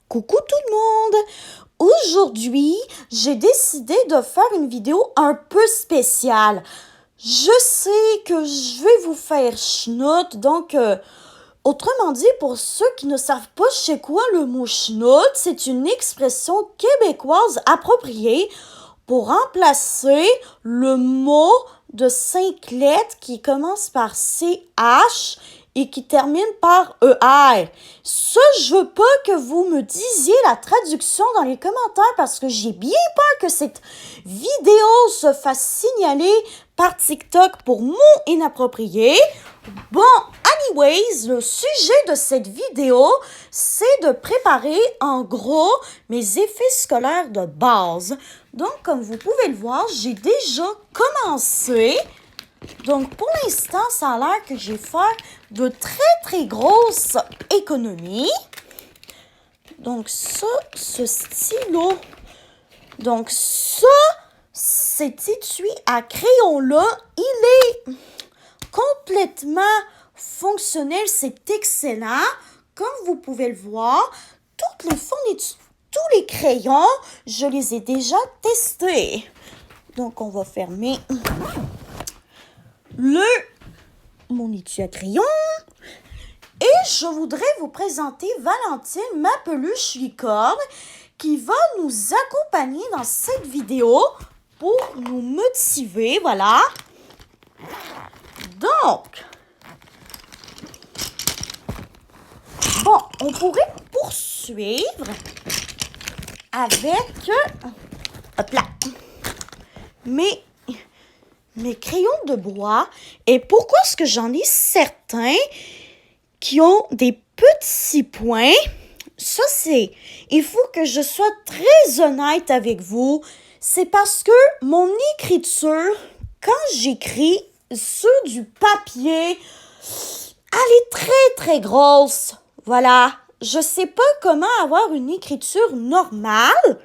Coucou tout le monde! Aujourd'hui, j'ai décidé de faire une vidéo un peu spéciale. Je sais que je vais vous faire schnout, donc autrement dit, pour ceux qui ne savent pas c'est quoi le mot schnout, c'est une expression québécoise appropriée pour remplacer le mot de 5 lettres qui commence par CH et qui termine par ER. Ça, je veux pas que vous me disiez la traduction dans les commentaires parce que j'ai bien peur que cette vidéo se fasse signaler par TikTok pour mots inappropriés. Bon, anyways, le sujet de cette vidéo, c'est de préparer en gros mes effets scolaires de base. Donc, comme vous pouvez le voir, j'ai déjà commencé. Donc, pour l'instant, ça a l'air que j'ai fait de très grosses économies. Donc, ça, ce stylo. Donc, ça, cet étui à crayon-là, il est complètement fonctionnel. C'est excellent. Comme vous pouvez le voir, toutes les fournitures, tous les crayons, je les ai déjà testés. Donc, on va fermer mon étui à crayon. Et je voudrais vous présenter Valentine, ma peluche licorne, qui va nous accompagner dans cette vidéo pour nous motiver, voilà. Donc, bon, on pourrait poursuivre avec, hop là, mes crayons de bois. Et pourquoi est-ce que j'en ai certains qui ont des petits points? Ça, il faut que je sois très honnête avec vous. C'est parce que mon écriture, quand j'écris sur du papier, elle est très grosse. Voilà. Je sais pas comment avoir une écriture normale.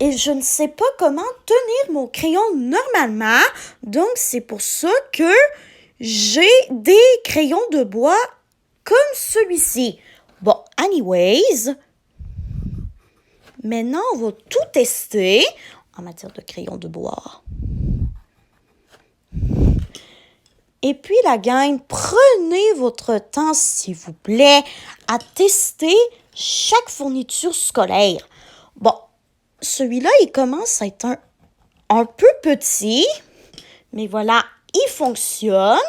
Et je ne sais pas comment tenir mon crayon normalement. Donc, c'est pour ça que j'ai des crayons de bois comme celui-ci. Bon, anyways, maintenant, on va tout tester en matière de crayons de bois. Et puis, la gang, prenez votre temps, s'il vous plaît, à tester chaque fourniture scolaire. Bon, celui-là, il commence à être un peu petit, mais voilà, il fonctionne.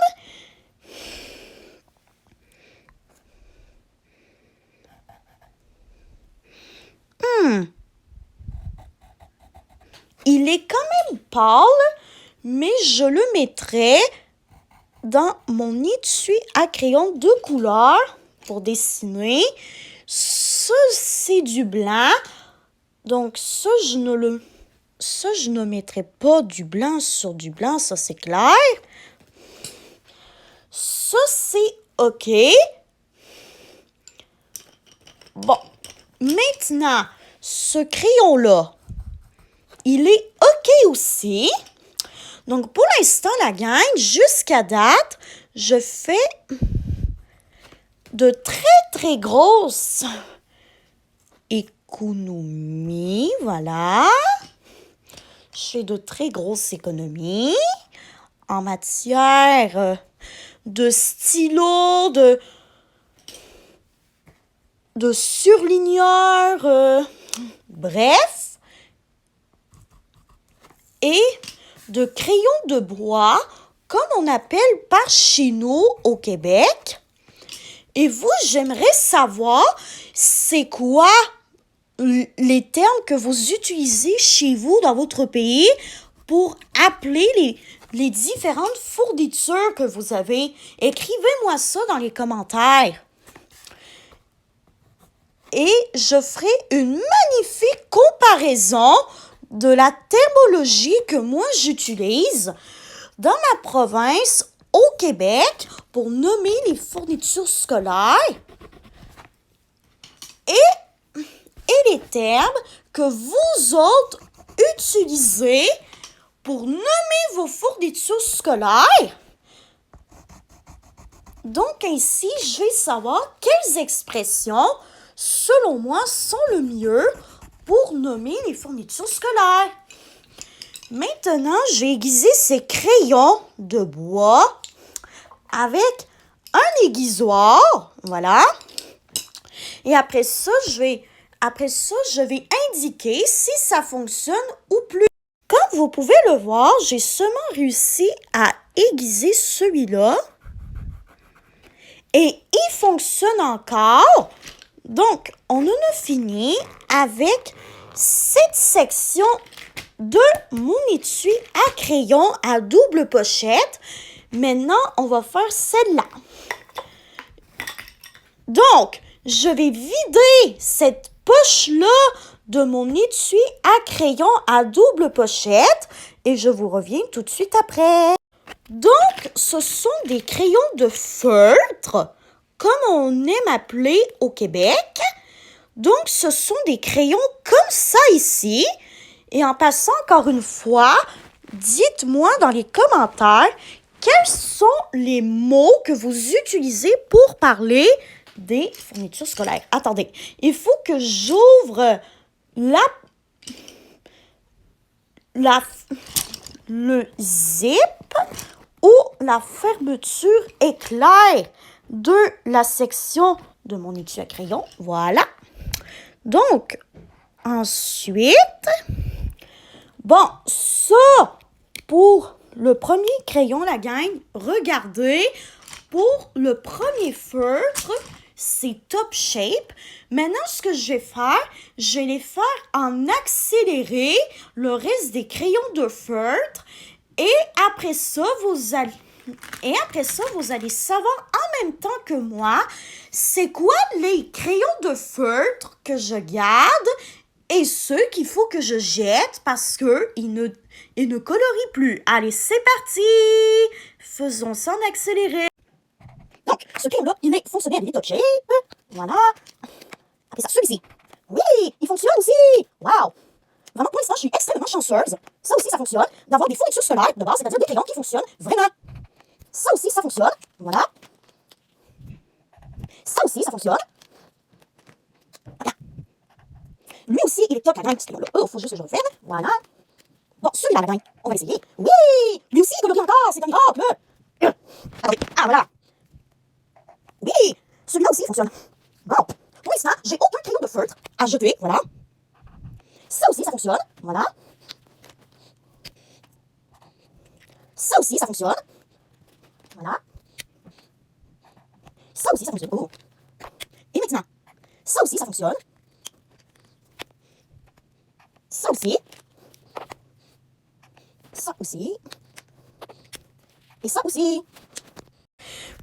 Il est quand même pâle, mais je le mettrai dans mon étui à crayon de couleur pour dessiner. Ça, c'est du blanc. Donc, ça, je ne mettrai pas du blanc sur du blanc, ça, c'est clair. Ça, c'est OK. Bon, maintenant, ce crayon-là, il est OK aussi. Donc, pour l'instant, la gang, jusqu'à date, je fais de très grosses économies. Voilà. Je fais de très grosses économies en matière de stylo, de surligneur, bref. Et de crayons de bois, comme on appelle par chez nous au Québec. Et vous, j'aimerais savoir, c'est quoi les termes que vous utilisez chez vous dans votre pays pour appeler les différentes fournitures que vous avez. Écrivez-moi ça dans les commentaires. Et je ferai une magnifique comparaison de la terminologie que moi j'utilise dans ma province au Québec pour nommer les fournitures scolaires et les termes que vous autres utilisez pour nommer vos fournitures scolaires. Donc ainsi, je vais savoir quelles expressions, selon moi, sont le mieux pour nommer les fournitures scolaires. Maintenant, je vais aiguiser ces crayons de bois avec un aiguisoir, voilà. Et après ça, je vais indiquer si ça fonctionne ou plus. Comme vous pouvez le voir, j'ai seulement réussi à aiguiser celui-là. Et il fonctionne encore. Donc, on en a fini avec cette section de mon étui à crayon à double pochette. Maintenant, on va faire celle-là. Donc, je vais vider cette poche-là de mon étui à crayon à double pochette et je vous reviens tout de suite après. Donc, ce sont des crayons de feutre, comme on aime appeler au Québec. Donc, ce sont des crayons comme ça ici. Et en passant encore une fois, dites-moi dans les commentaires quels sont les mots que vous utilisez pour parler des fournitures scolaires. Attendez, il faut que j'ouvre le zip ou la fermeture éclair de la section de mon étui à crayon. Voilà. Donc, ensuite, bon, ça, pour le premier crayon, la gang, regardez, pour le premier feutre, c'est top shape. Maintenant, ce que je vais faire, je vais les faire en accéléré, le reste des crayons de feutre. Et après ça, vous allez savoir en même temps que moi, c'est quoi les crayons de feutre que je garde et ceux qu'il faut que je jette parce qu'ils ne colorient plus. Allez, c'est parti! Faisons ça en accéléré. Donc, ce crayon-là, il est fonctionnel, il est top shape. Voilà. Après ça, celui-ci. Oui, il fonctionne aussi. Wow! Vraiment, pour l'instant, je suis extrêmement chanceuse. Ça aussi, ça fonctionne. D'avoir des fournitures scolaires de base, c'est-à-dire des crayons qui fonctionnent vraiment. Ça aussi, ça fonctionne. Voilà. Ça aussi, ça fonctionne. Voilà. Lui aussi, il est top, la gang, ce crayon-là. Oh, faut juste que je le fasse. Voilà. Bon, celui-là, la gang, on va l'essayer. Oui! Lui aussi, il colorie encore, c'est un miracle. Attendez. Ah, voilà. Oui! Celui-là aussi fonctionne. Bon. Pour l'instant, j'ai aucun crayon de feutre à jeter. Voilà. Ça aussi, ça fonctionne. Voilà. Ça aussi, ça fonctionne. Voilà. Ça aussi, ça fonctionne. Oh. Et maintenant, ça aussi, ça fonctionne. Ça aussi. Ça aussi. Et ça aussi.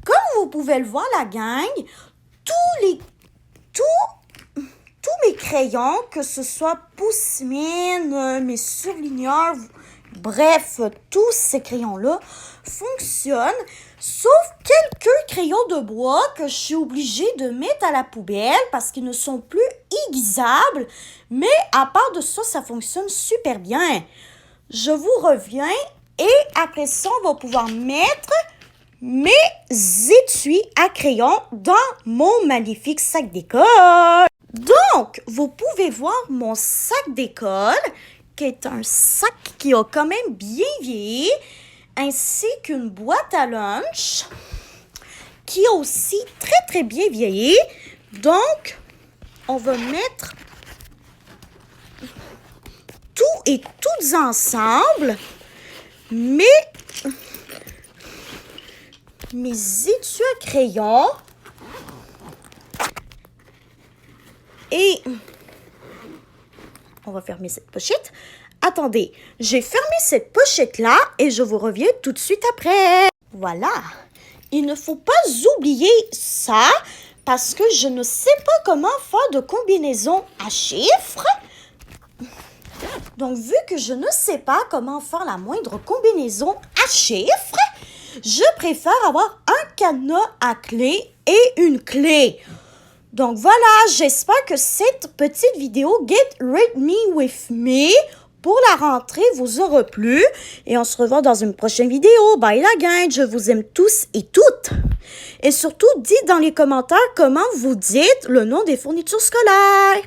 Comme vous pouvez le voir, la gang, tous mes crayons, que ce soit pousse-mine, mes surligneurs, bref, tous ces crayons-là fonctionnent, sauf quelques crayons de bois que je suis obligée de mettre à la poubelle parce qu'ils ne sont plus aiguisables. Mais à part de ça, ça fonctionne super bien. Je vous reviens et après ça, on va pouvoir mettre mes étuis à crayon dans mon magnifique sac d'école. Donc, vous pouvez voir mon sac d'école, qui est un sac qui a quand même bien vieilli, ainsi qu'une boîte à lunch, qui a aussi très, très bien vieilli. Donc, on va mettre tout et toutes ensemble, mes étuis à crayon. Et on va fermer cette pochette. Attendez, j'ai fermé cette pochette-là et je vous reviens tout de suite après. Voilà. Il ne faut pas oublier ça parce que je ne sais pas comment faire de combinaison à chiffres. Donc, vu que je ne sais pas comment faire la moindre combinaison à chiffres, je préfère avoir un cadenas à clé et une clé. Donc voilà, j'espère que cette petite vidéo Get Ready Me With Me pour la rentrée vous aura plu et on se revoit dans une prochaine vidéo. Bye la gang, je vous aime tous et toutes. Et surtout, dites dans les commentaires comment vous dites le nom des fournitures scolaires.